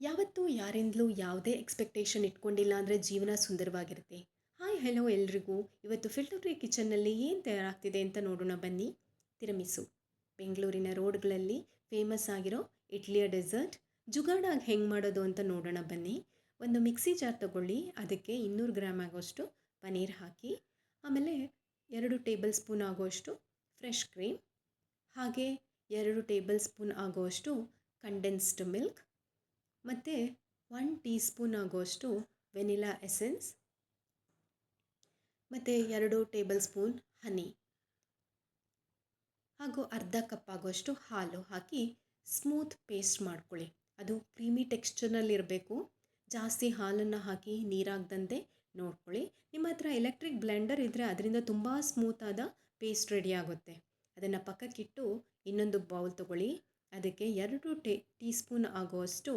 ಯಾವತ್ತೂ ಯಾರಿಂದಲೂ ಯಾವುದೇ ಎಕ್ಸ್ಪೆಕ್ಟೇಷನ್ ಇಟ್ಕೊಂಡಿಲ್ಲ ಅಂದರೆ ಜೀವನ ಸುಂದರವಾಗಿರುತ್ತೆ. ಹಾಯ್ ಹೆಲೋ ಎಲ್ರಿಗೂ. ಇವತ್ತು ಫಿಲ್ಟರ್ ಫ್ರೀ ಕಿಚನ್ನಲ್ಲಿ ಏನು ತಯಾರಾಗ್ತಿದೆ ಅಂತ ನೋಡೋಣ ಬನ್ನಿ. ತಿರಮಿಸು ಬೆಂಗಳೂರಿನ ರೋಡ್ಗಳಲ್ಲಿ ಫೇಮಸ್ ಆಗಿರೋ ಇಡ್ಲಿಯ ಡೆಸರ್ಟ್. ಜುಗಾಡಾಗಿ ಹೆಂಗೆ ಮಾಡೋದು ಅಂತ ನೋಡೋಣ ಬನ್ನಿ. ಒಂದು ಮಿಕ್ಸಿ ಜಾರ್ ತಗೊಳ್ಳಿ, ಅದಕ್ಕೆ 200 ಗ್ರಾಮ್ ಆಗೋಷ್ಟು ಪನೀರ್ ಹಾಕಿ, ಆಮೇಲೆ 2 ಟೇಬಲ್ ಸ್ಪೂನ್ ಆಗೋಷ್ಟು ಫ್ರೆಶ್ ಕ್ರೀಮ್, ಹಾಗೆ 2 ಟೇಬಲ್ ಸ್ಪೂನ್ ಆಗೋಷ್ಟು ಕಂಡೆನ್ಸ್ಡ್ ಮಿಲ್ಕ್, ಮತ್ತು 1 ಟೀ ಸ್ಪೂನ್ ಆಗುವಷ್ಟು ವೆನಿಲಾ ಎಸೆನ್ಸ್, ಮತ್ತು 2 ಟೇಬಲ್ ಸ್ಪೂನ್ ಹನಿ, ಹಾಗೂ ಅರ್ಧ ಕಪ್ ಆಗುವಷ್ಟು ಹಾಲು ಹಾಕಿ ಸ್ಮೂತ್ ಪೇಸ್ಟ್ ಮಾಡ್ಕೊಳ್ಳಿ. ಅದು ಕ್ರೀಮಿ ಟೆಕ್ಸ್ಚರ್ನಲ್ಲಿರಬೇಕು. ಜಾಸ್ತಿ ಹಾಲನ್ನು ಹಾಕಿ ನೀರಾಗದಂತೆ ನೋಡ್ಕೊಳ್ಳಿ. ನಿಮ್ಮ ಹತ್ರ ಎಲೆಕ್ಟ್ರಿಕ್ ಬ್ಲೆಂಡರ್ ಇದ್ದರೆ ಅದರಿಂದ ತುಂಬ ಸ್ಮೂತಾದ ಪೇಸ್ಟ್ ರೆಡಿ ಆಗುತ್ತೆ. ಅದನ್ನು ಪಕ್ಕಕ್ಕಿಟ್ಟು ಇನ್ನೊಂದು ಬೌಲ್ ತಗೊಳ್ಳಿ. ಅದಕ್ಕೆ 2 ಟೀ ಸ್ಪೂನ್ ಆಗುವಷ್ಟು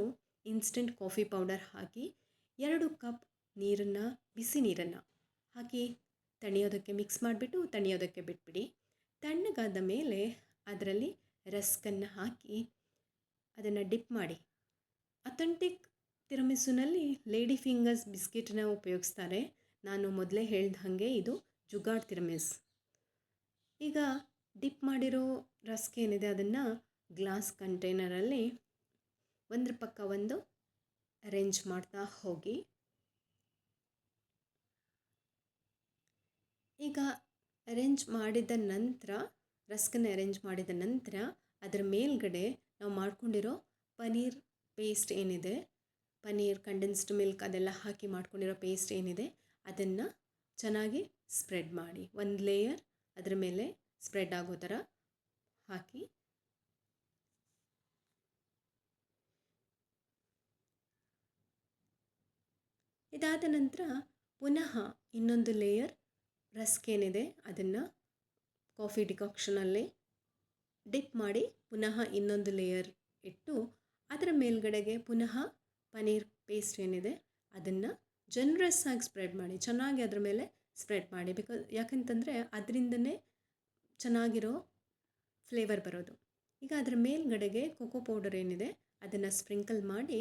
ಇನ್ಸ್ಟೆಂಟ್ ಕಾಫಿ ಪೌಡರ್ ಹಾಕಿ 2 ಕಪ್ ನೀರನ್ನು, ಬಿಸಿ ನೀರನ್ನು ಹಾಕಿ ತಣಿಯೋದಕ್ಕೆ ಮಿಕ್ಸ್ ಮಾಡಿಬಿಟ್ಟು ತಣಿಯೋದಕ್ಕೆ ಬಿಟ್ಬಿಡಿ. ತಣ್ಣಗಾದ ಮೇಲೆ ಅದರಲ್ಲಿ ರಸ್ಕನ್ನು ಹಾಕಿ ಅದನ್ನು ಡಿಪ್ ಮಾಡಿ. ಅಥೆಂಟಿಕ್ ತಿರಮಿಸುನಲ್ಲಿ ಲೇಡಿ ಫಿಂಗರ್ಸ್ ಬಿಸ್ಕೆಟನ್ನ ಉಪಯೋಗಿಸ್ತಾರೆ. ನಾನು ಮೊದಲೇ ಹೇಳ್ದ ಹಾಗೆ ಇದು ಜುಗಾಡ್ ತಿರಮಿಸ್. ಈಗ ಡಿಪ್ ಮಾಡಿರೋ ರಸ್ಕ್ ಏನಿದೆ ಅದನ್ನು ಗ್ಲಾಸ್ ಕಂಟೈನರಲ್ಲಿ ಒಂದ್ರ ಪಕ್ಕ ಒಂದು ಅರೇಂಜ್ ಮಾಡ್ತಾ ಹೋಗಿ. ಈಗ ಅರೇಂಜ್ ಮಾಡಿದ ನಂತರ, ರಸ್ಕನ್ನು ಅರೇಂಜ್ ಮಾಡಿದ ನಂತರ ಅದರ ಮೇಲ್ಗಡೆ ನಾವು ಮಾಡ್ಕೊಂಡಿರೋ ಪನೀರ್ ಪೇಸ್ಟ್ ಏನಿದೆ, ಪನೀರ್ ಕಂಡೆನ್ಸ್ಡ್ ಮಿಲ್ಕ್ ಅದೆಲ್ಲ ಹಾಕಿ ಮಾಡ್ಕೊಂಡಿರೋ ಪೇಸ್ಟ್ ಏನಿದೆ ಅದನ್ನು ಚೆನ್ನಾಗಿ ಸ್ಪ್ರೆಡ್ ಮಾಡಿ. ಒಂದು ಲೇಯರ್ ಅದರ ಮೇಲೆ ಸ್ಪ್ರೆಡ್ ಆಗೋ ಥರ ಹಾಕಿ. ಇದಾದ ನಂತರ ಪುನಃ ಇನ್ನೊಂದು ಲೇಯರ್ ರಸ್ಕ್ ಏನಿದೆ ಅದನ್ನು ಕಾಫಿ ಡಿಕಾಕ್ಷನಲ್ಲಿ ಡಿಪ್ ಮಾಡಿ ಪುನಃ ಇನ್ನೊಂದು ಲೇಯರ್ ಇಟ್ಟು ಅದರ ಮೇಲ್ಗಡೆಗೆ ಪುನಃ ಪನೀರ್ ಪೇಸ್ಟ್ ಏನಿದೆ ಅದನ್ನು ಜನರಸ್ ಆಗಿ ಸ್ಪ್ರೆಡ್ ಮಾಡಿ. ಚೆನ್ನಾಗಿ ಅದರ ಮೇಲೆ ಸ್ಪ್ರೆಡ್ ಮಾಡಿ. ಯಾಕಂತಂದರೆ ಅದರಿಂದನೇ ಚೆನ್ನಾಗಿರೋ ಫ್ಲೇವರ್ ಬರೋದು. ಈಗ ಅದರ ಮೇಲ್ಗಡೆಗೆ ಕೋಕೋ ಪೌಡರ್ ಏನಿದೆ ಅದನ್ನು ಸ್ಪ್ರಿಂಕಲ್ ಮಾಡಿ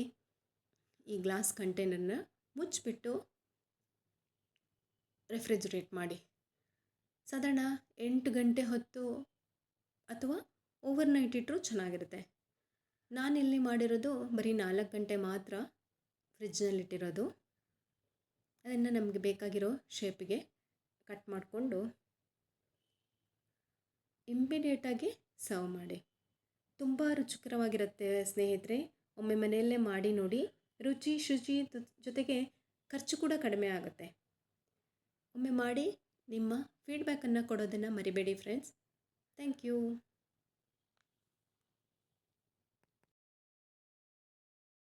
ಈ ಗ್ಲಾಸ್ ಕಂಟೈನರ್ನ ಮುಚ್ಚಿಬಿಟ್ಟು ರೆಫ್ರಿಜರೇಟ್ ಮಾಡಿ. ಸಾಧಾರಣ 8 ಗಂಟೆ ಹೊತ್ತು ಅಥವಾ ಓವರ್ನೈಟ್ ಇಟ್ಟರೂ ಚೆನ್ನಾಗಿರುತ್ತೆ. ನಾನಿಲ್ಲಿ ಮಾಡಿರೋದು ಬರೀ 4 ಗಂಟೆ ಮಾತ್ರ ಫ್ರಿಜ್ನಲ್ಲಿಟ್ಟಿರೋದು. ಅದನ್ನು ನಮಗೆ ಬೇಕಾಗಿರೋ ಶೇಪಿಗೆ ಕಟ್ ಮಾಡಿಕೊಂಡು ಇಮ್ಮಿಡಿಯೇಟಾಗಿ ಸರ್ವ್ ಮಾಡಿ. ತುಂಬ ರುಚಿಕರವಾಗಿರುತ್ತೆ ಸ್ನೇಹಿತರೆ. ಒಮ್ಮೆ ಮನೆಯಲ್ಲೇ ಮಾಡಿ ನೋಡಿ. ರುಚಿ ಶುಚಿ ಜೊತೆಗೆ ಖರ್ಚು ಕೂಡ ಕಡಿಮೆ ಆಗುತ್ತೆ. ಒಮ್ಮೆ ಮಾಡಿ ನಿಮ್ಮ ಫೀಡ್ಬ್ಯಾಕನ್ನು ಕೊಡೋದನ್ನು ಮರಿಬೇಡಿ ಫ್ರೆಂಡ್ಸ್. Thank you.